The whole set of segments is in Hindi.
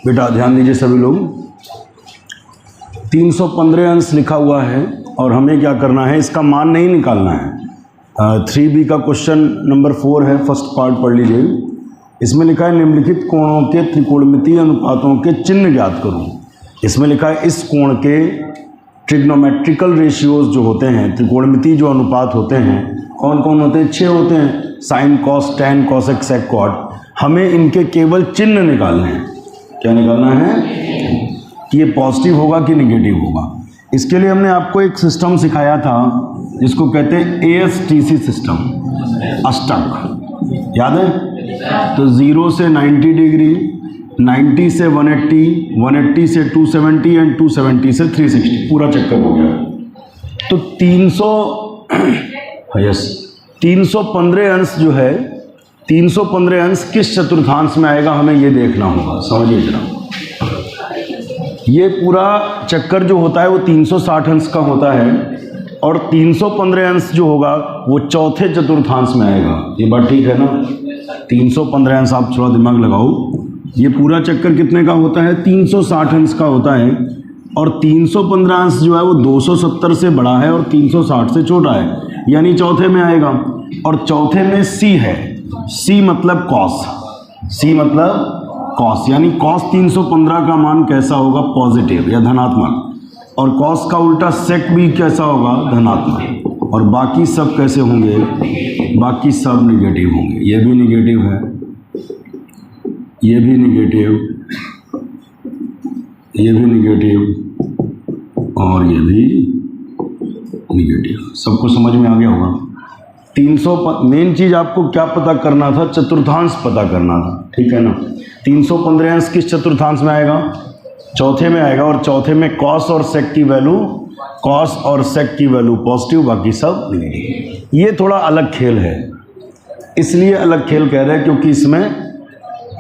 बेटा ध्यान दीजिए सभी लोग, 315 अंश लिखा हुआ है और हमें क्या करना है, इसका मान नहीं निकालना है। 3B का क्वेश्चन नंबर 4 है, फर्स्ट पार्ट पढ़ लीजिए। इसमें लिखा है निम्नलिखित कोणों के त्रिकोणमितीय अनुपातों के चिन्ह ज्ञात करूं। इसमें लिखा है इस कोण के ट्रिग्नोमेट्रिकल रेशियोज जो होते हैं, त्रिकोणमितीय जो अनुपात होते हैं, कौन कौन होते हैं? 6 होते हैं, साइन, कॉस, टैन, कॉसेक, सेक, कॉट। हमें इनके केवल चिन्ह निकालने हैं। क्या निकालना है कि ये पॉजिटिव होगा कि निगेटिव होगा। इसके लिए हमने आपको एक सिस्टम सिखाया था जिसको कहते हैं ASTC सिस्टम, अष्टक, याद है? तो 0 से 90 डिग्री, 90 से 180, 180 से 270 एंड 270 से 360, पूरा चक्कर हो गया। तो 315 अंश जो है, 315 अंश किस चतुर्थांश में आएगा हमें ये देखना होगा। समझिए जरा, ये पूरा चक्कर जो होता है वो 360 अंश का होता है और 315 अंश जो होगा वो चौथे चतुर्थांश में आएगा। ये बात ठीक है ना? 315 अंश, आप थोड़ा दिमाग लगाओ। ये पूरा चक्कर कितने का होता है? 360 अंश का होता है और 315 अंश जो है वो 270 से बड़ा है और 360 से छोटा है, यानी चौथे में आएगा। और चौथे में C है, C मतलब कॉस, C मतलब कॉस, यानी कॉस 315 का मान कैसा होगा? पॉजिटिव या धनात्मक। और कॉस का उल्टा सेक भी कैसा होगा? धनात्मक। और बाकी सब कैसे होंगे? बाकी सब निगेटिव होंगे। ये भी निगेटिव है, ये भी निगेटिव, ये भी निगेटिव और ये भी निगेटिव। सबको समझ में आ गया होगा? 300 मेन चीज़ आपको क्या पता करना था? चतुर्थांश पता करना था, ठीक है ना? 315 अंश किस चतुर्थांश में आएगा? चौथे में आएगा। और चौथे में कॉस और सेक की वैल्यू, कॉस और सेक की वैल्यू पॉजिटिव, बाकी सब निगेटिव। ये थोड़ा अलग खेल है, इसलिए अलग खेल कह रहे हैं क्योंकि इसमें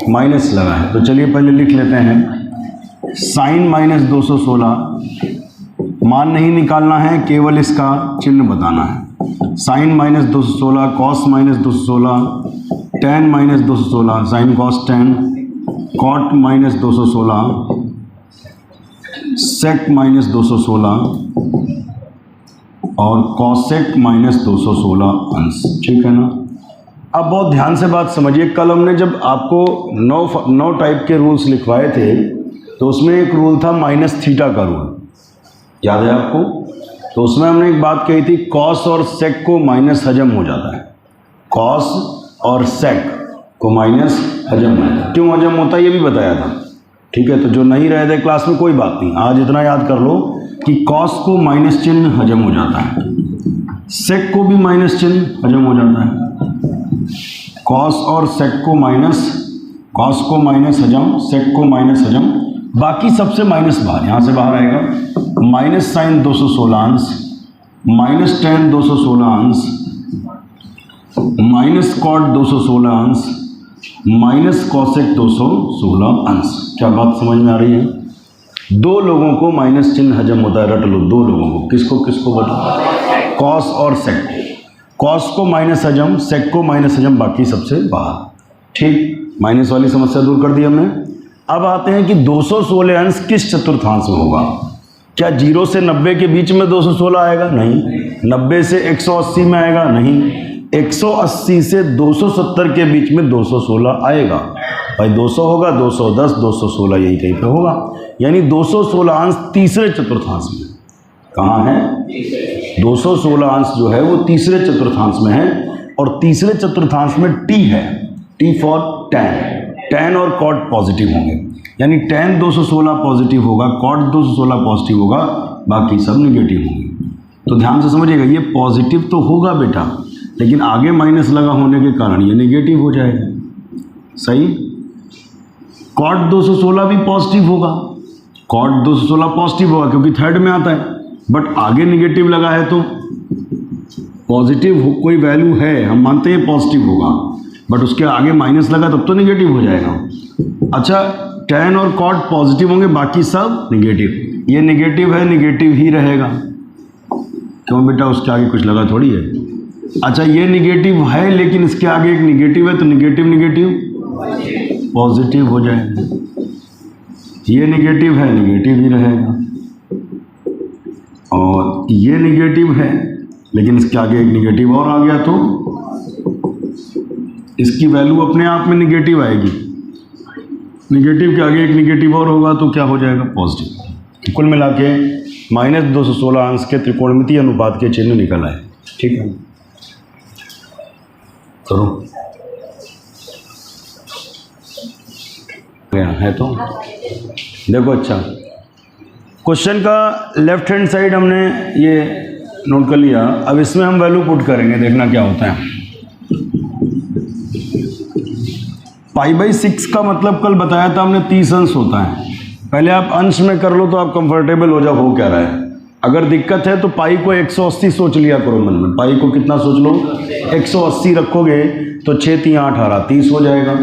माइनस लगा है। तो चलिए पहले लिख लेते हैं, साइन -216, मान नहीं निकालना है, केवल इसका चिन्ह बताना है। Sine -216, cos -216, tan -216, sine cos tan, cot -216, sec -216 और कॉसेक -216 अंश, ठीक है ना? अब बहुत ध्यान से बात समझिए, कल हमने जब आपको 9 टाइप के रूल्स लिखवाए थे तो उसमें एक रूल था -थीटा का रूल, याद है आपको? तो उसमें हमने एक बात कही थी, कॉस और सेक को माइनस हजम हो जाता है, कॉस और सेक को माइनस हजम होता है। क्यों हजम होता है ये भी बताया था, ठीक है? तो जो नहीं रहे थे क्लास में कोई बात नहीं, आज इतना याद कर लो कि कॉस को माइनस चिन्ह हजम हो जाता है, सेक को भी माइनस चिन्ह हजम हो जाता है। कॉस और सेक को माइनस, कॉस को माइनस हजम, सेक को माइनस हजम, बाकी सबसे माइनस बाहर, यहाँ से बाहर आएगा। माइनस साइन 216 अंश, माइनस टैन 216 अंश, माइनस कॉट 216 अंश, माइनस कॉसेक 216 अंश। क्या बात समझ में आ रही है? 2 लोगों को माइनस चिन्ह हजम होता है, रट लो, 2 लोगों को। किसको किसको बता? कॉस और सेक। कॉस को माइनस हजम, सेक को माइनस हजम, बाकी सबसे बाहर, ठीक? माइनस वाली समस्या दूर कर दी हमने। अब आते हैं कि 216 अंश किस चतुर्थांश में होगा? क्या 0 से 90 के बीच में 216 आएगा? नहीं। 90 से 180 में आएगा? नहीं। 180 से 270 के बीच में 216 आएगा। भाई 200 होगा, 210, 216 यही कहीं पे होगा, यानी 216 अंश तीसरे चतुर्थांश में। कहाँ है? 216 अंश जो है वो तीसरे चतुर्थांश में है और तीसरे चतुर्थांश में T है, T फॉर टैन। टैन और कॉट पॉजिटिव होंगे, यानी टैन 216 पॉजिटिव होगा, कॉट 216 पॉजिटिव होगा, बाकी सब निगेटिव होंगे। तो ध्यान से समझिएगा, ये पॉजिटिव तो होगा बेटा, लेकिन आगे माइनस लगा होने के कारण ये निगेटिव हो जाएगा, सही? कॉट 216 भी पॉजिटिव होगा, कॉट 216 पॉजिटिव होगा क्योंकि थर्ड में आता है, बट आगे निगेटिव लगा है तो पॉजिटिव कोई वैल्यू है, हम मानते हैं पॉजिटिव होगा, बट उसके आगे माइनस लगा तब तो निगेटिव हो जाएगा। अच्छा, टैन और कॉट पॉजिटिव होंगे, बाकी सब निगेटिव। ये निगेटिव है, निगेटिव ही रहेगा, क्यों बेटा? उसके आगे कुछ लगा थोड़ी है। अच्छा, ये निगेटिव है लेकिन इसके आगे एक निगेटिव है, तो निगेटिव निगेटिव पॉजिटिव हो जाएगा। ये निगेटिव है, निगेटिव ही रहेगा, और ये निगेटिव है, लेकिन इसके आगे एक निगेटिव और आ गया तो इसकी वैल्यू अपने आप में निगेटिव आएगी। निगेटिव के आगे एक निगेटिव और होगा तो क्या हो जाएगा? पॉजिटिव। कुल मिला के -216 अंश के त्रिकोणमितीय अनुपात के चिन्ह निकल आए। ठीक है, करो है तो देखो। अच्छा, क्वेश्चन का लेफ्ट हैंड साइड हमने ये नोट कर लिया। अब इसमें हम वैल्यू पुट करेंगे, देखना क्या होता है। π/6 का मतलब कल बताया था हमने 30 अंश होता है। पहले आप अंश में कर लो तो आप कंफर्टेबल हो जाओ हो क्या रहा है। अगर दिक्कत है तो पाई को 180 सोच लिया करो मन में। पाई को कितना सोच लो? 180 रखोगे तो 6 3 8 18 30 हो जाएगा।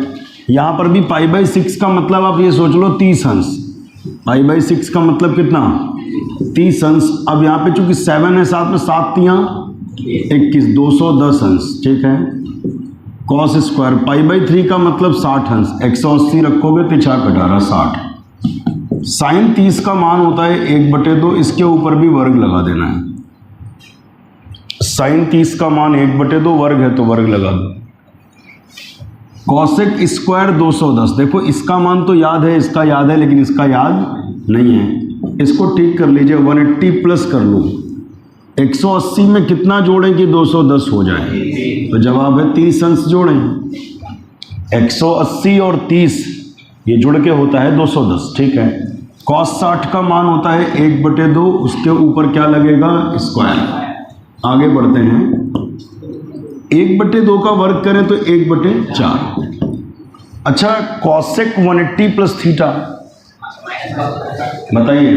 यहाँ पर भी π/6 का मतलब आप ये सोच लो 30 अंश। π/6 का मतलब कितना? 30 अंश। अब यहाँ पे चूंकि 7 है साथ में 7 3 21 210 अंश। ठीक है, कॉस स्क्वायर π/3 का मतलब 60 अंश। 180 रखोगे तो 4 18 60। साइन 30 का मान होता है 1/2। इसके ऊपर भी वर्ग लगा देना है। साइन 30 का मान 1/2 वर्ग है तो वर्ग लगा दो। Cosec square 210। देखो इसका मान तो याद है, इसका याद है, लेकिन इसका याद नहीं है। इसको ठीक कर लीजिए, 180 प्लस कर लो। 180 में कितना जोड़ें कि 210 हो जाए? तो जवाब है 30 अंश जोड़ें। 180 और 30 ये जुड़ के होता है 210। ठीक है, cos 60 का मान होता है 1/2। उसके ऊपर क्या लगेगा? स्क्वायर। आगे बढ़ते हैं। 1/2 का वर्ग करें तो 1/4। अच्छा, कॉसेक 180 प्लस थीटा बताइए।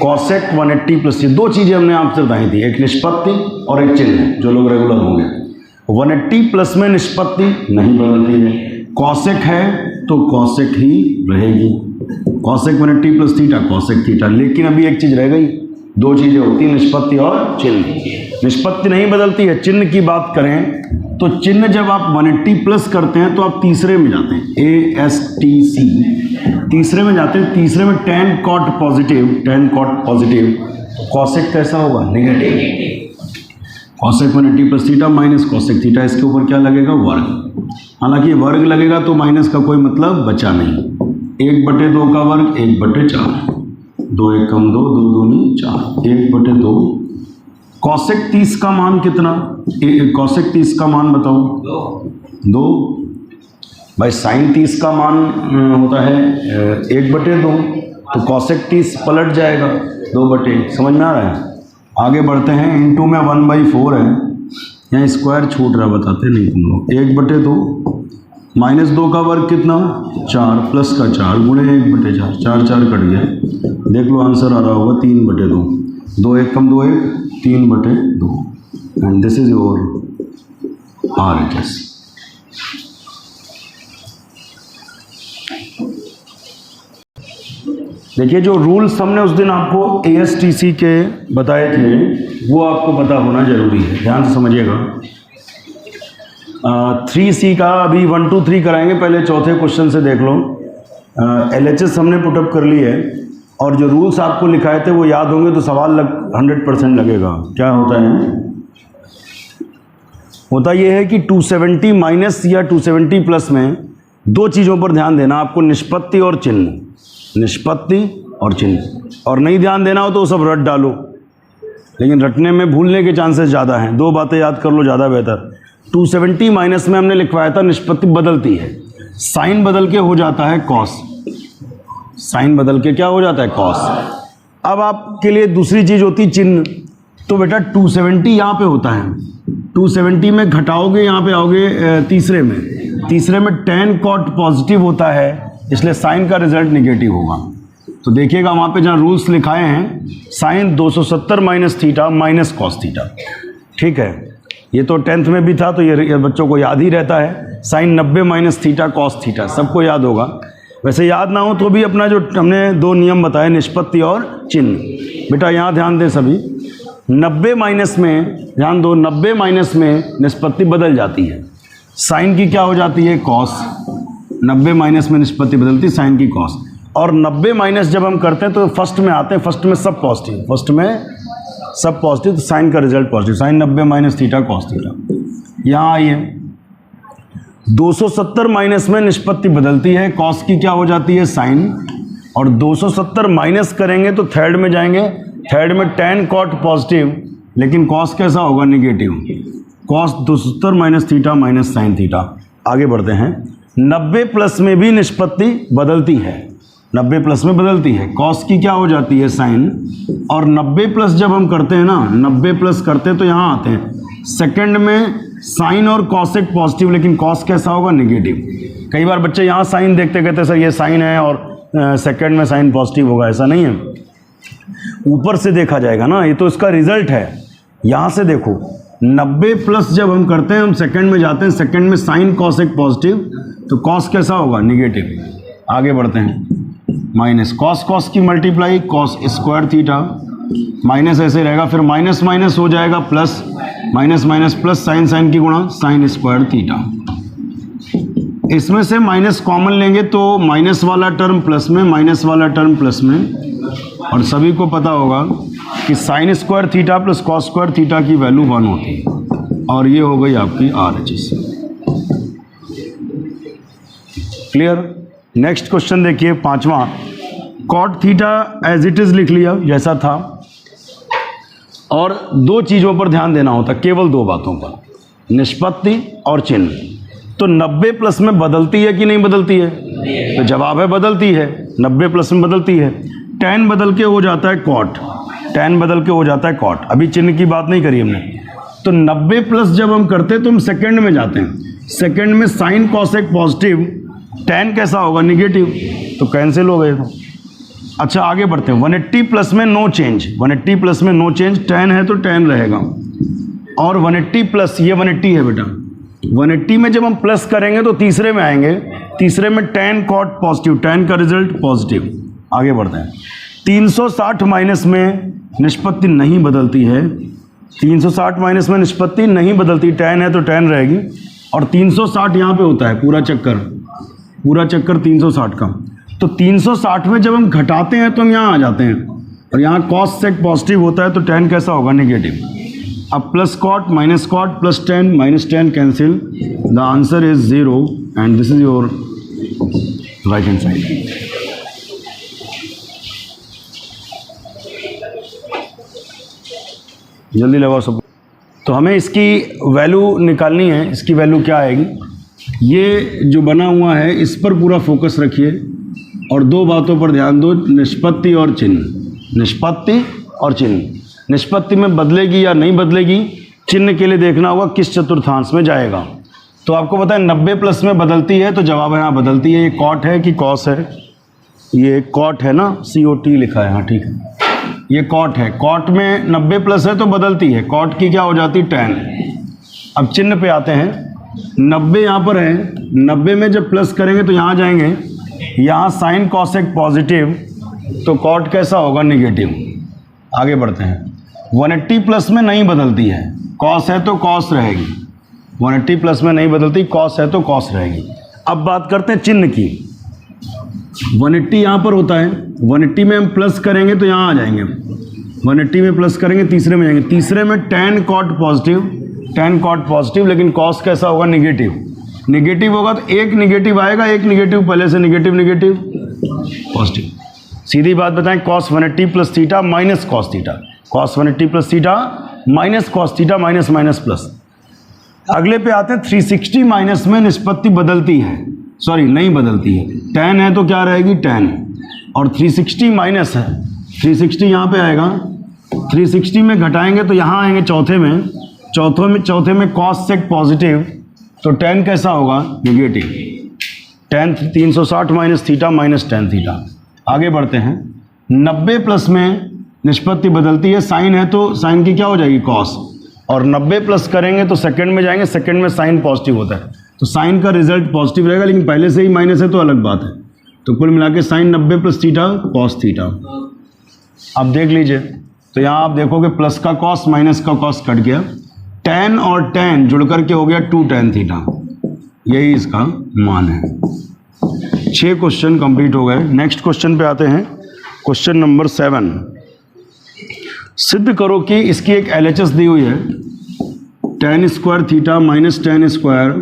कॉसेक 180 प्लस, ये दो चीजें हमने आपसे बताई थी, एक निष्पत्ति और एक चिन्ह, जो लोग रेगुलर होंगे। 180 प्लस में निष्पत्ति नहीं बदलती है, कॉसेक है तो कॉसेक ही रहेगी। Cosec 180 plus theta cosec theta. लेकिन अभी एक चीज रह गई, दो चीजें होती हैं, निष्पत्ति और चिन्ह। निष्पत्ति नहीं बदलती है। चिन्ह की बात करें तो चिन्ह जब आप 180 प्लस करते हैं तो आप तीसरे में जाते हैं, ASTC तीसरे में जाते हैं। तीसरे में tan cot पॉजिटिव, तो कॉसेक कैसा होगा? Negative. Cosec 180 plus theta minus cosec theta, इसके ऊपर क्या लगेगा? वर्ग। हालांकि वर्ग लगेगा तो माइनस का कोई मतलब बचा नहीं। 1/2 का वर्ग 1/4, 2 1 कम 2, 2 दूनी 4, 1/2। कॉसेक 30 का मान कितना? कॉसेक 30 का मान बताओ। 2 भाई। साइन 30 का मान होता है 1/2, तो कॉसेक 30 पलट जाएगा 2/, समझ में आ रहा है? आगे बढ़ते हैं। इनटू में 1/4 है, यहाँ स्क्वायर छूट रहा, बताते नहीं तुम लोग। 1/2 माइनस 2 का वर्ग कितना? 4 प्लस का 4 गुणे 1/4, 4 4 कट गया। देख लो आंसर आ रहा होगा 3/2। 2 1 कम 2 1, 3/2। And this is your RHS। देखिए, जो रूल्स हमने उस दिन आपको ASTC के बताए थे वो आपको पता होना जरूरी है, ध्यान से समझिएगा। 3C का अभी 1 2 3 कराएंगे, पहले चौथे क्वेश्चन से देख लो। LHS हमने पुटअप कर ली है, और जो रूल्स आपको लिखाए थे वो याद होंगे तो सवाल 100% लगेगा। क्या होता है? होता ये है कि 270 माइनस या 270 प्लस में दो चीज़ों पर ध्यान देना आपको, निष्पत्ति और चिन्ह। निष्पत्ति और चिन्ह। और नहीं ध्यान देना हो तो सब रट डालो, लेकिन रटने में भूलने के चांसेस ज़्यादा हैं। दो बातें याद कर लो, ज़्यादा बेहतर। 270 माइनस में हमने लिखवाया था निष्पत्ति बदलती है, साइन बदल के हो जाता है कॉस। साइन बदल के क्या हो जाता है? कॉस। अब आपके लिए दूसरी चीज़ होती चिन्ह। तो बेटा 270 यहाँ पे होता है, 270 में घटाओगे यहाँ पे आओगे तीसरे में। तीसरे में tan cot पॉजिटिव होता है, इसलिए साइन का रिजल्ट निगेटिव होगा। तो देखिएगा वहाँ पे जहाँ रूल्स लिखाए हैं, sine 270 minus theta minus cos theta. ठीक है, ये तो 10th में भी था तो ये बच्चों को याद ही रहता है। Sine 90 minus theta cos theta सबको याद होगा। वैसे याद ना हो तो भी अपना जो हमने दो नियम बताए, निष्पत्ति और चिन्ह, बेटा यहाँ ध्यान दें सभी। 90 माइनस में ध्यान दो, 90 माइनस में निष्पत्ति बदल जाती है, साइन की क्या हो जाती है? कॉस। 90 माइनस में निष्पत्ति बदलती है, साइन की कॉस। और 90 माइनस जब हम करते हैं तो फर्स्ट में आते हैं, फर्स्ट में सब पॉजिटिव, फर्स्ट में सब पॉजिटिव, तो साइन का result positive, sine 90 minus theta cos theta. यहाँ आइए 270 माइनस में निष्पत्ति बदलती है, कॉस की क्या हो जाती है साइन, और 270 माइनस करेंगे तो थर्ड में जाएंगे, थर्ड में tan cot पॉजिटिव, लेकिन कॉस कैसा होगा negative, cos 270 minus theta minus sine theta. आगे बढ़ते हैं, 90 प्लस में भी निष्पत्ति बदलती है, 90 प्लस में बदलती है, कॉस की क्या हो जाती है साइन, और 90 प्लस जब हम करते हैं ना, 90 प्लस करते हैं तो यहाँ आते हैं सेकंड में साइन और कॉसेक पॉजिटिव, लेकिन कॉस कैसा होगा नेगेटिव। कई बार बच्चे यहाँ साइन देखते कहते सर ये साइन है और सेकंड में साइन पॉजिटिव होगा, ऐसा नहीं है, ऊपर से देखा जाएगा ना, ये तो इसका रिजल्ट है। यहाँ से देखो 90 प्लस जब हम करते हैं, हम सेकंड में जाते हैं, सेकंड में साइन कॉसेक पॉजिटिव, तो कॉस कैसा होगा नेगेटिव। आगे बढ़ते हैं, माइनस कॉस, कॉस की multiply cos square theta, minus ऐसे रहेगा, फिर माइनस माइनस हो जाएगा plus, minus minus plus, sine sine की गुणा साइन स्क्वायर थीटा। इसमें से माइनस कॉमन लेंगे तो माइनस वाला टर्म प्लस में, माइनस वाला टर्म प्लस में, और सभी को पता होगा कि sign square theta plus cos square theta की वैल्यू 1 होती है, और ये हो गई आपकी RHS। क्लियर। नेक्स्ट क्वेश्चन देखिए 5वां, cot theta as it is लिख लिया जैसा था, और 2 चीज़ों पर ध्यान देना होता, केवल 2 बातों पर, निष्पत्ति और चिन्ह। तो 90 प्लस में बदलती है कि नहीं बदलती है, तो जवाब है बदलती है, 90 प्लस में बदलती है। tan बदल के हो जाता है कॉट, tan बदल के हो जाता है कॉट, अभी चिन्ह की बात नहीं करी हमने। तो 90 प्लस जब हम करते हैं तो हम सेकंड में जाते हैं, सेकंड में साइन कॉसेक पॉजिटिव, tan कैसा होगा नेगेटिव, तो कैंसिल हो गए। अच्छा आगे बढ़ते हैं, 180 प्लस में नो चेंज, 180 प्लस में नो चेंज, tan है तो tan रहेगा, और 180 प्लस, ये 180 है बेटा, 180 में जब हम प्लस करेंगे तो तीसरे में आएंगे, तीसरे में tan cot पॉजिटिव, tan का रिजल्ट पॉजिटिव। आगे बढ़ते हैं, 360 माइनस में निष्पत्ति नहीं बदलती है, 360 माइनस में निष्पत्ति नहीं बदलती, tan है तो tan रहेगी, और 360 यहाँ पे होता है पूरा चक्कर, पूरा चक्कर 360 का। तो 360 में जब हम घटाते हैं तो हम यहाँ आ जाते हैं, और यहाँ कॉस सेक पॉजिटिव होता है तो tan कैसा होगा नेगेटिव। अब plus cot minus cot plus tan minus tan cancel, the answer is 0 and this is your right hand side. जल्दी लगाओ सब। तो हमें इसकी वैल्यू निकालनी है, इसकी वैल्यू क्या आएगी, ये जो बना हुआ है इस पर पूरा फोकस रखिए, और 2 बातों पर ध्यान दो, निष्पत्ति और चिन्ह, निष्पत्ति और चिन्ह। निष्पत्ति में बदलेगी या नहीं बदलेगी, चिन्ह के लिए देखना होगा किस चतुर्थांश में जाएगा। तो आपको पता है 90 प्लस में बदलती है, तो जवाब है हाँ बदलती है। ये कॉट है कि कॉस है, ये कॉट है ना, COT लिखा है, हाँ ठीक है, ये कॉट है, कॉट में 90 प्लस है तो बदलती है, कॉट की क्या हो जाती है tan। अब चिन्ह पे आते हैं, 90 यहाँ पर है, 90 में जब प्लस करेंगे तो यहाँ जाएंगे, यहाँ साइन कॉसेक पॉजिटिव, तो कॉट कैसा होगा नेगेटिव। आगे बढ़ते हैं, 180 प्लस में नहीं बदलती है, कॉस है तो कॉस रहेगी, 180 प्लस में नहीं बदलती, कॉस है तो कॉस रहेगी। अब बात करते हैं चिन्ह की, 180 यहाँ पर होता है, 180 में हम प्लस करेंगे तो यहाँ आ जाएंगे, 180 में प्लस करेंगे तीसरे में जाएंगे, तीसरे में tan cot positive, tan cot positive, लेकिन कॉस कैसा होगा नेगेटिव। नेगेटिव होगा तो एक नेगेटिव आएगा, एक नेगेटिव पहले से, नेगेटिव नेगेटिव पॉजिटिव। सीधी बात बताएं, cos 180 plus theta minus cos theta, cos 180 plus theta minus cos theta, minus minus plus. अगले पे आते हैं, 360 माइनस में निष्पत्ति बदलती है, सॉरी नहीं बदलती है, tan है तो क्या रहेगी tan, और 360 माइनस है, 360 यहाँ पे आएगा, 360 में घटाएंगे तो यहाँ आएंगे चौथे में, चौथे में कॉस सेक पॉजिटिव, तो tan कैसा होगा negative, tan 360 minus theta minus tan theta. आगे बढ़ते हैं, 90 प्लस में निष्पत्ति बदलती है, साइन है तो साइन की क्या हो जाएगी कॉस, और 90 प्लस करेंगे तो सेकंड में जाएंगे, सेकंड में साइन पॉजिटिव होता है, तो साइन का रिजल्ट पॉजिटिव रहेगा, लेकिन पहले से ही माइनस है तो अलग बात है। तो कुल मिला के sine 90 plus theta cos theta. अब देख लीजिए, तो यहाँ आप देखोगे प्लस का कॉस माइनस का कॉस कट गया, tan और tan जुड़ करके हो गया 2 tan थीटा, यही इसका मान है। 6 क्वेश्चन कंप्लीट हो गए। नेक्स्ट क्वेश्चन पे आते हैं। क्वेश्चन नंबर 7, सिद्ध करो कि इसकी एक LHS दी हुई है, tan square theta minus tan square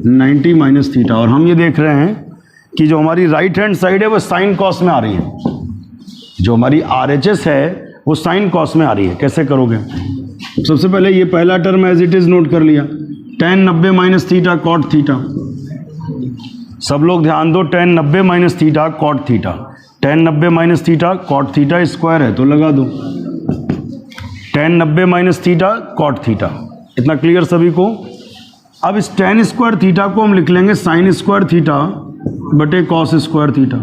90 minus theta, और हम ये देख रहे हैं कि जो हमारी राइट हैंड साइड है वो साइन कॉस में आ रही है, जो हमारी RHS है वो साइन कॉस में आ रही है। कैसे करोगे? सबसे पहले ये पहला term as it is note कर लिया, tan 90 minus theta cot theta. सब लोग ध्यान दो, tan 90 minus theta cot theta, tan 90 minus theta cot theta square है तो लगा दो tan 90 minus theta cot theta. इतना क्लियर सभी को? अब इस tan स्क्वायर थीटा को हम लिख लेंगे साइन स्क्वायर थीटा बटे cos square theta,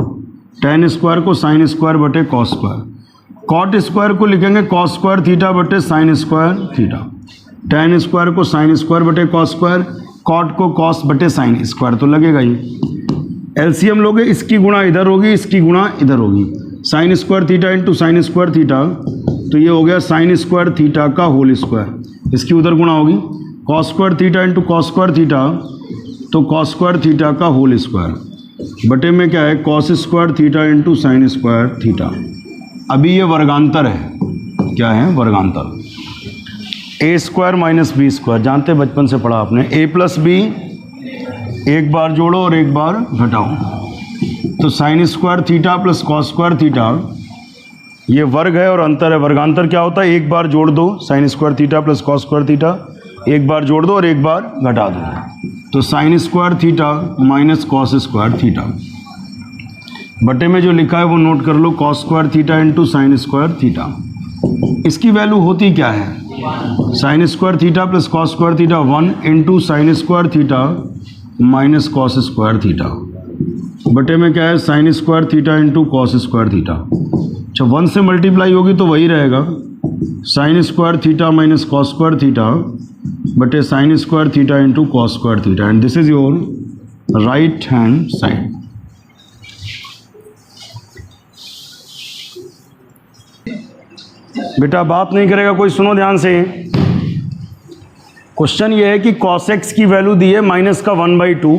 tan square को साइन स्क्वायर बटे कॉस स्क्वायर, कॉट स्क्वायर को लिखेंगे कॉस स्क्वायर थीटा बटे sign square theta, tan square को साइन स्क्वायर बटे कॉस स्क्वायर, कॉट को कॉस बटे साइन स्क्वायर तो लगेगा ही। एलसीएम लोगे, इसकी गुणा इधर होगी, इसकी गुणा इधर होगी, sign square theta into sine square theta, तो ये हो गया साइन स्क्वायर थीटा का होल स्क्वायर, इसकी उधर गुणा होगी, cos square theta into cos square theta, तो कॉस स्क्वायर थीटा का होल स्क्वायर बटे में क्या है cos square theta into sine square theta. अभी ये वर्गांतर है, क्या है वर्गांतर, ए स्क्वायर माइनस बी स्क्वायर, जानते बचपन से पढ़ा आपने, ए प्लस बी एक बार जोड़ो और एक बार घटाओ, तो sine square theta plus cos square theta, ये वर्ग है और अंतर है। वर्गांतर क्या होता है? एक बार जोड़ दो sign square theta plus cos square theta, एक बार जोड़ दो और एक बार घटा दो, तो sine square theta minus cos square theta बटे में जो लिखा है वो नोट कर लो, cos square theta into sine square theta. इसकी वैल्यू होती क्या है? Sine square theta plus cos square theta 1 into sine square theta minus cos square theta बटे में क्या है sine square theta into cos square theta. अच्छा, 1 से मल्टीप्लाई होगी तो वही रहेगा, sine square theta minus cos square theta बटे sign square theta into cos square theta, and this is your right hand side. बेटा बात नहीं करेगा कोई, सुनो ध्यान से। क्वेश्चन ये है कि cos x की वैल्यू दी है माइनस का 1/2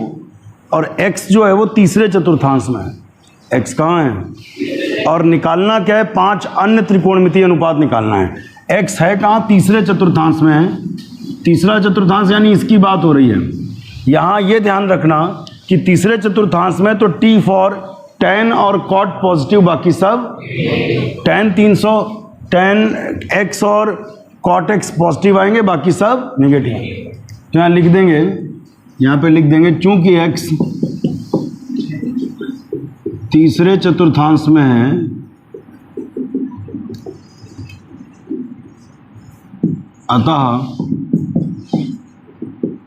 और x जो है वो तीसरे चतुर्थांश में है। x कहाँ है? और निकालना क्या है? 5 अन्य त्रिकोणमितीय अनुपात निकालना है। x है कहाँ? तीसरे चतुर्थांश में है। तीसरा चतुर्थांश यानी इसकी बात हो रही है। यहाँ ये ध्यान रखना कि तीसरे चतुर्थांश में तो t फॉर tan और cot पॉजिटिव, बाकी सब tan 300 tan x और cot x पॉजिटिव आएंगे, बाकी सब नेगेटिव। तो यहाँ लिख देंगे, यहाँ पे लिख देंगे चूंकि x तीसरे चतुर्थांश में है अतः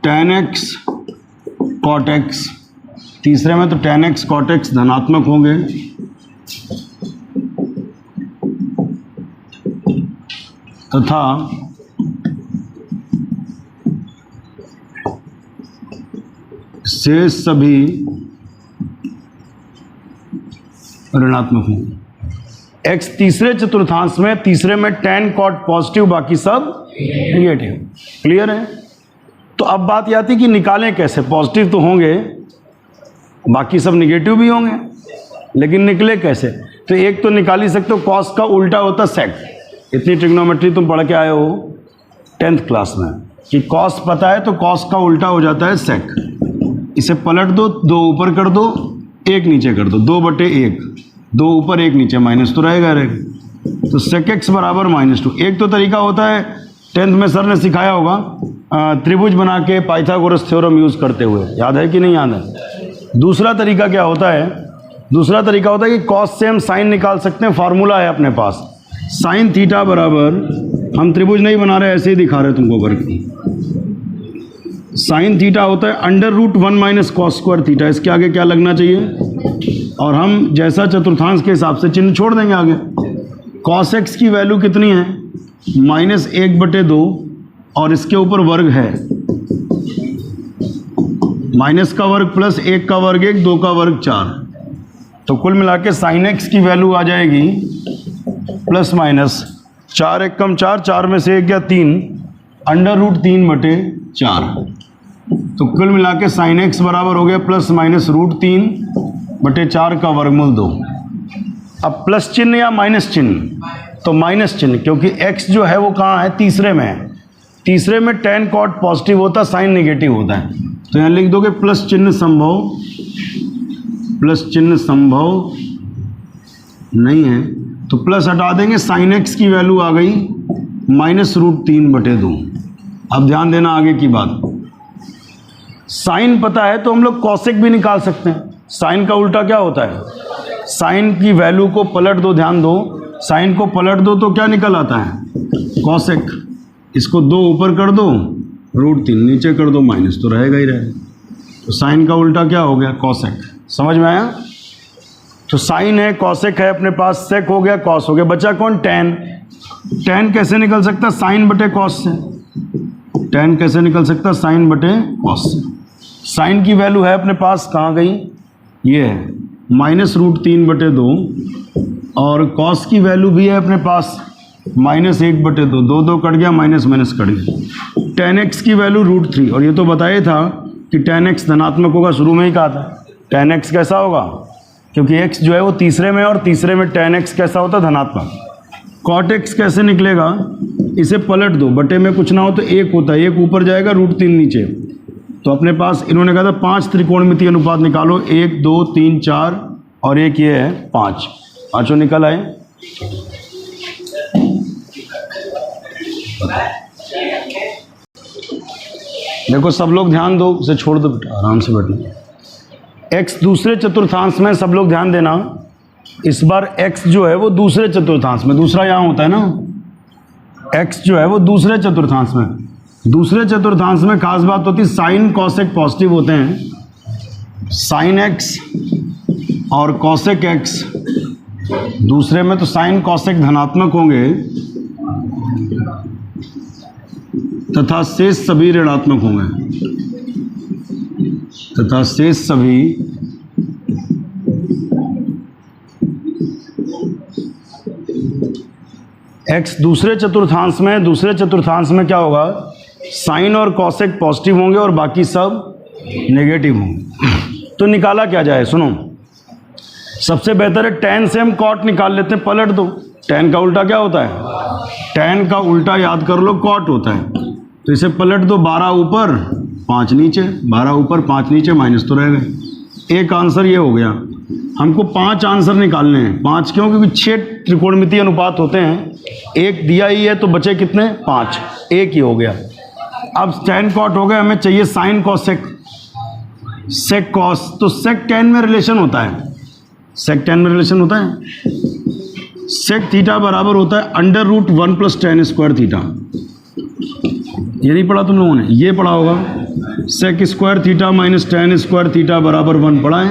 tan x cot x, तीसरे में तो tan x cot x धनात्मक होंगे, तथा शेष सभी ऋणात्मक होंगे। x तीसरे चतुर्थांश में, तीसरे में tan cot पॉजिटिव, बाकी सब नेगेटिव। क्लियर है? तो अब बात यह आती कि निकालें कैसे? पॉजिटिव तो होंगे, बाकी सब नेगेटिव भी होंगे, लेकिन निकले कैसे? तो एक तो निकाल ही सकते हो, कॉस का उल्टा होता सेक। इतनी ट्रिग्नोमेट्री तुम पढ़ के आए हो 10th क्लास में कि कॉस पता है तो कॉस का उल्टा हो जाता है सेक। इसे पलट दो, 2 ऊपर कर दो, 1 नीचे कर दो, 2/1, 2 ऊपर 1 नीचे, माइनस तो रहेगा। तो सेक एक्स बराबर -2। एक तो तरीका होता है, 10th में सर ने सिखाया होगा, त्रिभुज बना के पाइथागोरस थ्योरम यूज़ करते हुए, याद है कि नहीं याद है? दूसरा तरीका क्या होता है? दूसरा तरीका होता है कि कॉस से हम साइन निकाल सकते हैं। फार्मूला है अपने पास, साइन थीटा बराबर, हम त्रिभुज नहीं बना रहे, ऐसे ही दिखा रहे तुमको करके, साइन थीटा होता है √1 माइनस कॉस स्क्वायर थीटा। इसके आगे क्या लगना चाहिए? और हम जैसा चतुर्थांश के हिसाब से चिन्ह छोड़ देंगे आगे। कॉस एक्स की वैल्यू कितनी है? -1/2, और इसके ऊपर वर्ग है, माइनस का वर्ग प्लस 1 का वर्ग 1, 2 का वर्ग 4, तो कुल मिला के साइन एक्स की वैल्यू आ जाएगी प्लस माइनस 4 1 कम 4, 4 में से 1 गया 3, √3/4। तो कुल मिला के साइन एक्स बराबर हो गया प्लस माइनस √3 बटे 4 का वर्गमूल 2। अब प्लस चिन्ह या माइनस चिन्ह, तो माइनस चिन्ह, क्योंकि x जो है वो कहाँ है, तीसरे में है। तीसरे में tan cot पॉजिटिव होता है, साइन नेगेटिव होता है, तो यहाँ लिख दोगे प्लस चिन्ह संभव, प्लस चिन्ह संभव नहीं है, तो प्लस हटा देंगे, साइन x की वैल्यू आ गई -√3/2। अब ध्यान देना आगे की बात, साइन पता है तो हम लोग कॉसेक भी निकाल सकते हैं। साइन का उल्टा क्या होता है, साइन की वैल्यू को पलट दो, ध्यान दो, साइन को पलट दो तो क्या निकल आता है, कॉसेक। इसको 2 ऊपर कर दो, √3 नीचे कर दो, माइनस तो रहेगा ही रहेगा। तो साइन का उल्टा क्या हो गया, कॉसेक। समझ में आया? तो साइन है, कॉसेक है अपने पास, सेक हो गया, कॉस हो गया, बचा कौन, टैन। टैन कैसे निकल सकता है, साइन बटे कॉस से। टैन कैसे निकल सकता है, साइन बटे कॉस से। साइन की वैल्यू है अपने पास, कहाँ गई, ये है -√3/2, और कॉस की वैल्यू भी है अपने पास -1/2, 2 कट गया, माइनस माइनस कट गया। tan x की वैल्यू √3, और ये तो बताया था कि tan x धनात्मक होगा, शुरू में ही कहा था। tan x कैसा होगा, क्योंकि x जो है वो तीसरे में है, और तीसरे में tan x कैसा होता है, धनात्मक। cot x कैसे निकलेगा, इसे पलट दो, बटे में कुछ ना हो तो 1 होता है, 1 ऊपर जाएगा, √3 नीचे। तो अपने पास इन्होंने कहा था 5 त्रिकोणमितीय अनुपात निकालो, 1 2 3 4 और एक ये है 5, पाँचों निकल आए। देखो सब लोग ध्यान दो, उसे छोड़ दो बेटा, आराम से बैठना। x दूसरे चतुर्थांश में, सब लोग ध्यान देना, इस बार x जो है वो दूसरे चतुर्थांश में, दूसरा यहाँ होता है ना, x जो है वो दूसरे चतुर्थांश में। दूसरे चतुर्थांश में खास बात होती है, साइन कॉसेक पॉजिटिव होते हैं, साइन x और कॉसेक x दूसरे में, तो साइन कॉसेक धनात्मक होंगे तथा शेष सभी ऋणात्मक होंगे, तथा शेष सभी x दूसरे चतुर्थांश में, दूसरे चतुर्थांश में क्या होगा, साइन और कॉसेक पॉजिटिव होंगे और बाकी सब नेगेटिव होंगे। तो निकाला क्या जाए, सुनो, सबसे बेहतर है tan से हम cot निकाल लेते हैं, पलट दो। tan का उल्टा क्या होता है, tan का उल्टा याद कर लो, cot होता है, तो इसे पलट दो, 12 ऊपर 5 नीचे, 12 ऊपर 5 नीचे, माइनस तो रह गए। एक आंसर ये हो गया। हमको 5 आंसर निकालने हैं, 5 क्यों, क्योंकि 6 त्रिकोणमितीय अनुपात होते हैं, एक दिया ही है, तो बचे कितने, 5, एक ही हो गया। अब tan cot हो गया, हमें चाहिए sin cosec, sec cos, तो sec tan में रिलेशन होता है, sec tan में रिलेशन होता है, sec थीटा बराबर होता है √1 + tan स्क्वायर थीटा। ये नहीं पढ़ा तुम लोगों ने, ये पढ़ा होगा, sec square theta minus tan square theta बराबर 1 पढ़ा है,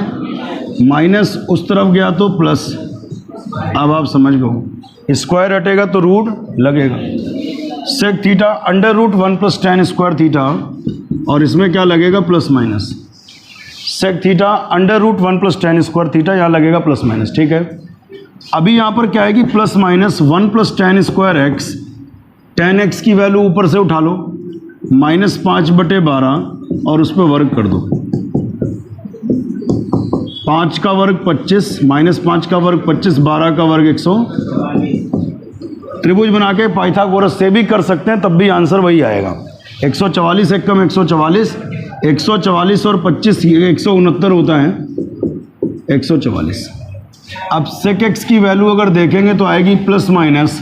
माइनस उस तरफ गया तो प्लस। अब आप समझ गए, स्क्वायर हटेगा तो रूट लगेगा, sec theta √1 + tan square theta, और इसमें क्या लगेगा, plus minus. sec theta √1 + tan square theta, यहाँ लगेगा प्लस माइनस, ठीक है। अभी यहाँ पर क्या आएगी, plus minus 1 + tan square x, tan x की वैल्यू ऊपर से उठा लो, -5/12 और उस पर वर्ग कर दो, 5 का वर्ग 25, -5 का वर्ग 25, 12 का वर्ग 100। त्रिभुज बना के पाइथागोरस से भी कर सकते हैं, तब भी आंसर वही आएगा। 144 एक कम 144, 144 और 25 169 होता है, 144। अब sec x की वैल्यू अगर देखेंगे तो आएगी प्लस माइनस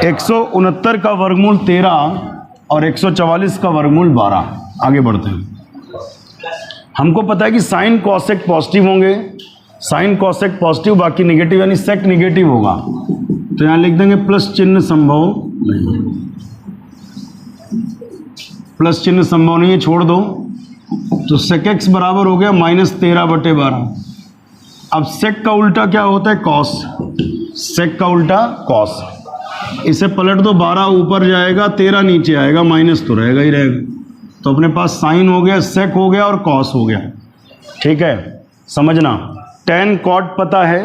169 का वर्गमूल 13 और 144 का वर्गमूल 12। आगे बढ़ते हैं। हमको पता है कि साइन कॉसेक पॉजिटिव होंगे, साइन कॉसेक पॉजिटिव, बाकी नेगेटिव, यानी सेक नेगेटिव होगा, तो यहाँ लिख देंगे प्लस चिन्ह संभव नहीं, प्लस चिन्ह संभव नहीं है, छोड़ दो। तो sec x बराबर हो गया -13/12। अब sec का उल्टा क्या होता है, कॉस, sec का उल्टा कॉस, इसे पलट दो, 12 ऊपर जाएगा, 13 नीचे आएगा, माइनस तो रहेगा ही रहेगा। तो अपने पास साइन हो गया, sec हो गया और कॉस हो गया, ठीक है। समझना, tan cot पता है,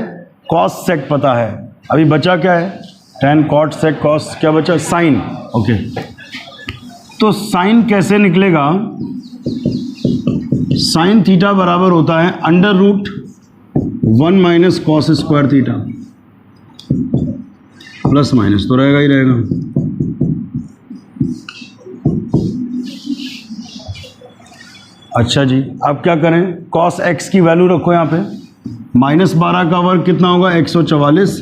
cos sec पता है, अभी बचा क्या है, tan cot sec cos, क्या बचा, साइन। ओके, तो साइन कैसे निकलेगा, साइन थीटा बराबर होता है 1 minus cos square theta, plus minus तो रहेगा ही रहेगा। अच्छा जी, अब क्या करें, कॉस एक्स की वैल्यू रखो यहाँ पे, -12 का वर्ग कितना होगा 144,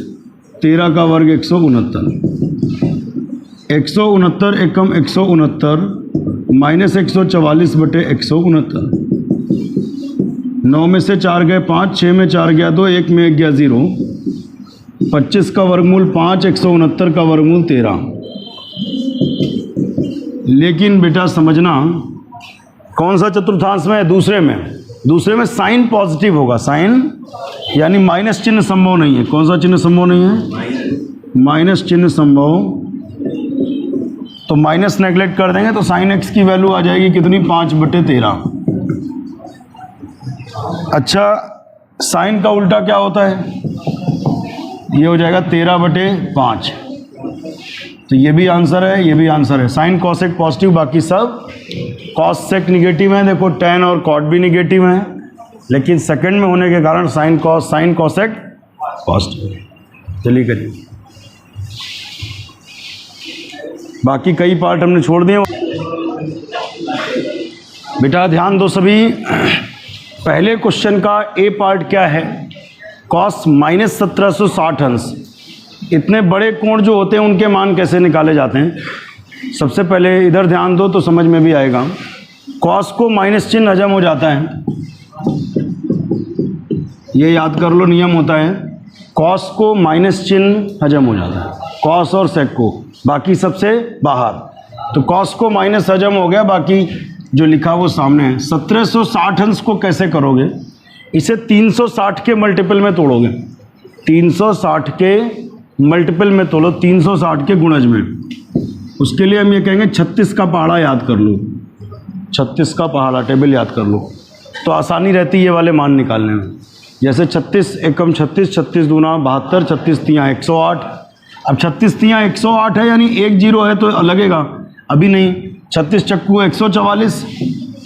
13 का वर्ग 169, 169 एकम 169 माइनस 144 बटे 169, 9 में से 4 गए 5, 6 में 4 गया 2, 1 में 1 गया 0, 25 का वर्गमूल 5, 169 का वर्गमूल 13। लेकिन बेटा समझना, कौन सा चतुर्थांश में है, दूसरे में साइन पॉजिटिव होगा, साइन यानी माइनस चिन्ह संभव नहीं है। कौन सा चिन्ह संभव नहीं है, माइनस चिन्ह संभव, तो माइनस नेगलेक्ट कर देंगे तो साइन एक्स की वैल्यू आ जाएगी कितनी, 5/13। अच्छा, साइन का उल्टा क्या होता है, ये हो जाएगा 13/5। तो ये भी आंसर है, ये भी आंसर है। साइन कॉसेक पॉजिटिव, बाकी सब कॉस सेक निगेटिव है। देखो टेन और कॉट भी निगेटिव है, लेकिन सेकंड में होने के कारण साइन कॉसेक पॉजिटिव। चलिए करिए, बाकी कई पार्ट हमने छोड़ दिए। बेटा ध्यान दो सभी, पहले क्वेश्चन का ए पार्ट क्या है, कॉस -1760 अंश। इतने बड़े कोण जो होते हैं उनके मान कैसे निकाले जाते हैं। सबसे पहले इधर ध्यान दो तो समझ में भी आएगा। कॉस को माइनस चिन्ह हजम हो जाता है, ये याद कर लो, नियम होता है। कॉस को माइनस चिन्ह हजम हो जाता है, कॉस और सेक को, बाकी सबसे बाहर। तो कॉस को माइनस हजम हो गया, बाकी जो लिखा वो सामने है। 1760 अंश को कैसे करोगे, इसे 360 के मल्टीपल में तोड़ोगे, 360 के मल्टीपल में तोड़ो, 360 के गुणज में। उसके लिए हम ये कहेंगे 36 का पहाड़ा याद कर लो, 36 का पहाड़ा टेबल याद कर लो, तो आसानी रहती है ये वाले मान निकालने में। जैसे 36 एकम 36, 36 दूना 72, 36 तियाँ 108। अब 36 तियाँ 108 है, यानी 1 0 है तो लगेगा, अभी नहीं। 36 चक्कू 144,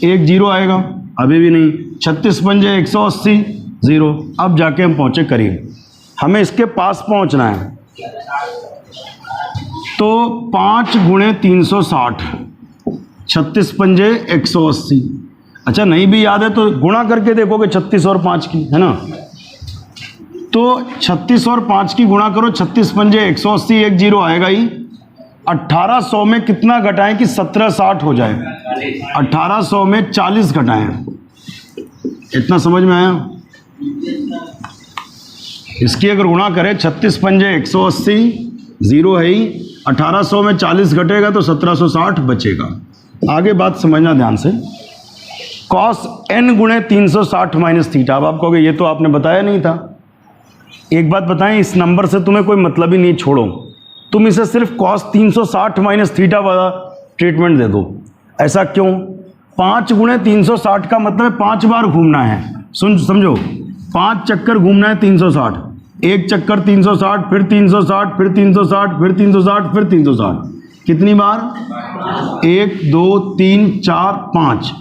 1 0 आएगा, अभी भी नहीं। 36 पंजे 180, 0। अब जाके हम पहुँचे करीब, हमें इसके पास पहुँचना है। तो 5 गुणे 360, 36 पंजे 180। अच्छा नहीं भी याद है तो गुणा करके देखोगे 36 और 5 की, है ना। तो 36 और 5 की गुणा करो, 36 पंजे 180, 1 0 आएगा ही। 1800 में कितना घटाएं कि 1760 हो जाए, 1800 में 40 घटाएं। इतना समझ में आया। इसकी अगर गुणा करें 36 पंजे 180, 0 है ही, 1800 में 40 घटेगा तो 1760 बचेगा। आगे बात समझना ध्यान से। कॉस n गुणे 360 माइनस थीटा। अब आप कहोगे ये तो आपने बताया नहीं था। एक बात बताएं, इस नंबर से तुम्हें कोई मतलब ही नहीं, छोड़ो, तुम इसे सिर्फ कॉस 360 माइनस थीटा वाला ट्रीटमेंट दे दो। ऐसा क्यों, 5 गुणे 360 का मतलब 5 बार घूमना है। समझो, 5 चक्कर घूमना है 360, एक चक्कर 360, फिर 360, फिर 360, फिर 360, फिर 360। कितनी बार, 1 2 3 4 5,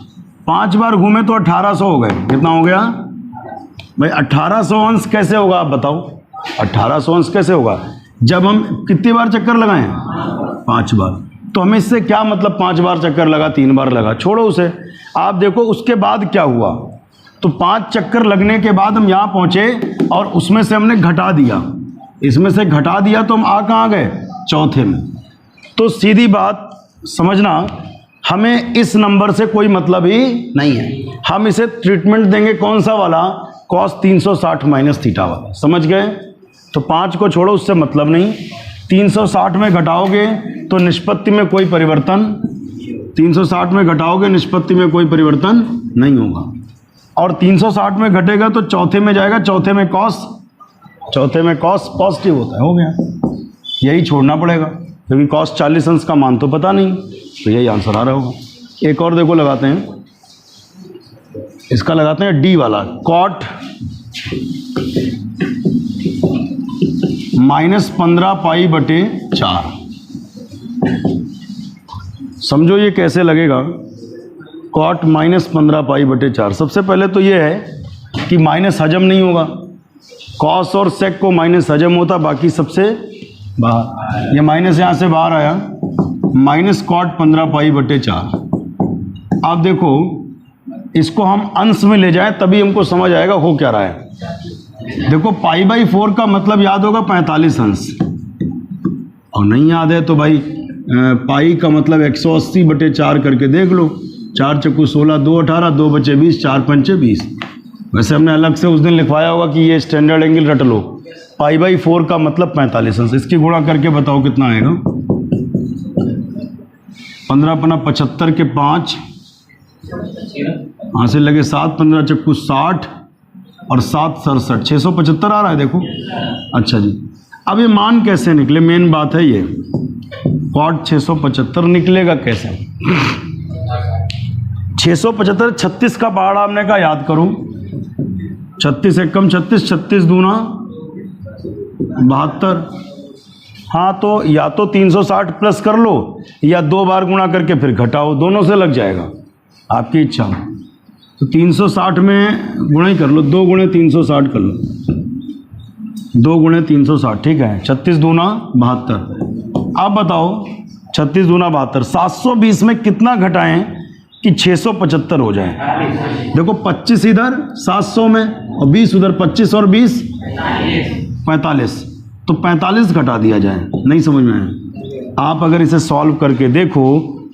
5 बार घूमे तो 1800 हो गए। कितना हो गया भाई, 1800 अंश कैसे होगा आप बताओ। 1800 अंश कैसे होगा, जब हम कितनी बार चक्कर लगाएं, 5 बार। तो हमें इससे क्या मतलब, 5 बार चक्कर लगा, 3 बार लगा, छोड़ो उसे। आप देखो उसके बाद क्या हुआ। तो 5 चक्कर लगने के बाद हम यहाँ पहुँचे और उसमें से हमने घटा दिया, इसमें से घटा दिया, तो हम आ कहाँ गए, चौथे में। तो सीधी बात समझना, हमें इस नंबर से कोई मतलब ही नहीं है। हम इसे ट्रीटमेंट देंगे कौन सा वाला, कॉस 360 माइनस थीटा वाला। समझ गए। तो 5 को छोड़ो, उससे मतलब नहीं। 360 में घटाओगे तो निष्पत्ति में कोई परिवर्तन, 360 में घटाओगे निष्पत्ति में कोई परिवर्तन नहीं होगा। और 360 में घटेगा तो चौथे में जाएगा, चौथे में कॉस पॉजिटिव होता है। हो गया, यही छोड़ना पड़ेगा क्योंकि कॉस 40 अंश का मान तो पता नहीं, तो यही आंसर आ रहा होगा। एक और देखो लगाते हैं, इसका लगाते हैं डी वाला, कॉट -15 पाई बटे 4। समझो ये कैसे लगेगा, कॉट -15 पाई बटे 4। सबसे पहले तो ये है कि माइनस हजम नहीं होगा, कॉस और सेक को माइनस हजम होता, बाकी सबसे बाहर। ये माइनस यहाँ से बाहर आया, माइनस कॉट 15π/4। अब देखो इसको हम अंश में ले जाएं तभी हमको समझ आएगा हो क्या रहा है। देखो π/4 का मतलब याद होगा 45 अंश, और नहीं याद है तो भाई पाई का मतलब 180/4 करके देख लो। 4 चक्कू 16, 2 18, 2 बचे 20, 4 पंचे 20। वैसे हमने अलग से उस दिन लिखवाया होगा कि ये स्टैंडर्ड एंगल रट लो। π/4 का मतलब 45 अंश। इसकी गुणा करके बताओ कितना आएगा। 15 × 75 के 5, यहाँ से लगे 7, 15 चक्कू 60 और 7 67, 675 आ रहा है। देखो अच्छा जी, अब ये मान कैसे निकले, मेन बात है ये। कॉट 675 निकलेगा कैसे? 675 36 का पहाड़ा हमने कहा याद करूं। 36 एकम 36, 36 दूना 72। हाँ तो या तो 360 प्लस कर लो या 2 बार गुणा करके फिर घटाओ, दोनों से लग जाएगा, आपकी इच्छा। तो 360 में गुणा ही कर लो, 2 × 360 कर लो, 2 × 360 ठीक है। 36 दूना 72। अब बताओ 36 दूना 72, 720 में कितना घटाएं कि 675 हो जाए? देखो 25 इधर 700 में और 20 उधर, 25 और 20 45, तो 45 घटा दिया जाए। नहीं समझ में आया? आप अगर इसे सॉल्व करके देखो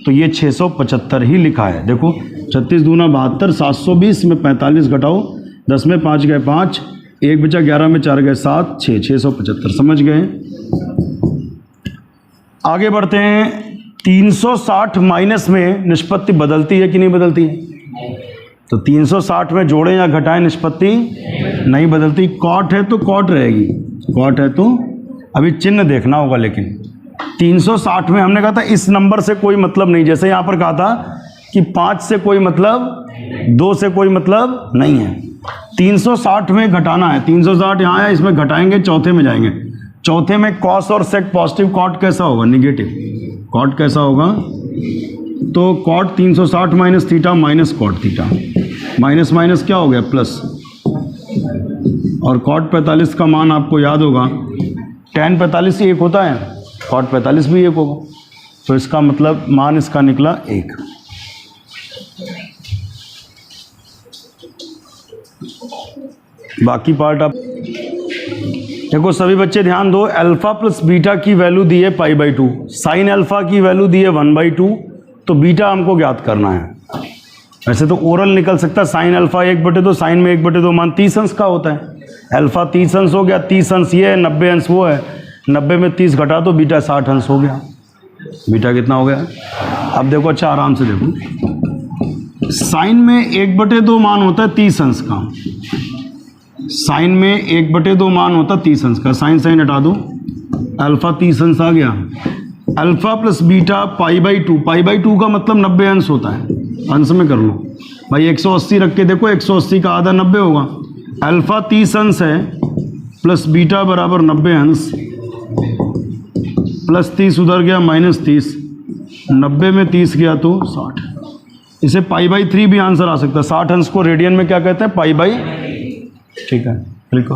तो ये 675 ही लिखा है। देखो 36 दूना 72, 720 में 45 घटाओ, 10 में 5 गए 5, 1 बचा, 11 में 4 गए 7, 6, 675। समझ गए? आगे बढ़ते हैं। 360 माइनस में निष्पत्ति बदलती है कि नहीं बदलती है? तो 360 में जोड़ें या घटाएं, निष्पत्ति नहीं बदलती। कॉट है तो कॉट रहेगी, कॉट है तो अभी चिन्ह देखना होगा। लेकिन 360 में हमने कहा था इस नंबर से कोई मतलब नहीं, जैसे यहाँ पर कहा था कि 5 से कोई मतलब, 2 से कोई मतलब नहीं है। 360 में घटाना है, 360 यहाँ है, इसमें घटाएंगे, चौथे में जाएंगे। चौथे में कॉस और सेक पॉजिटिव, कॉट कैसा होगा? निगेटिव। कॉट कैसा होगा? तो cot 360 minus theta minus cot theta, minus minus क्या हो गया? प्लस। और कॉट 45 का मान आपको याद होगा, tan 45 ही 1 होता है, कॉट 45 भी 1 होगा, तो इसका मतलब मान इसका निकला 1। बाकी पार्ट आप देखो। सभी बच्चे ध्यान दो, अल्फा प्लस बीटा की वैल्यू दी है π/2, साइन अल्फा की वैल्यू दी है 1/2, तो बीटा हमको ज्ञात करना है। वैसे तो ओरल निकल सकता है, साइन अल्फा 1/2, साइन में 1/2 मान 30 अंश का होता है। अल्फा 30 अंश हो गया, 30 अंश ये है, 90 अंश वो है, 90 में 30 घटा तो बीटा 60 अंश हो गया। बीटा कितना हो गया? अब देखो अच्छा आराम से देखो, साइन में 1/2 मान होता है 30 अंश का, साइन में 1/2 मान होता 30 अंश का, साइन साइन हटा दो, अल्फा 30 अंश आ गया। अल्फा प्लस बीटा π/2, π/2 का मतलब 90 अंश होता है, अंश में कर लो भाई। 180 रख के देखो, 180 का आधा 90 होगा। अल्फा 30 अंश है प्लस बीटा बराबर 90 अंश, प्लस 30 उधर गया माइनस 30, 90 में 30 गया तो 60। इसे π/3 भी आंसर आ सकता है। 60 अंश को रेडियन में क्या कहते हैं? π/, ठीक है, लिखो।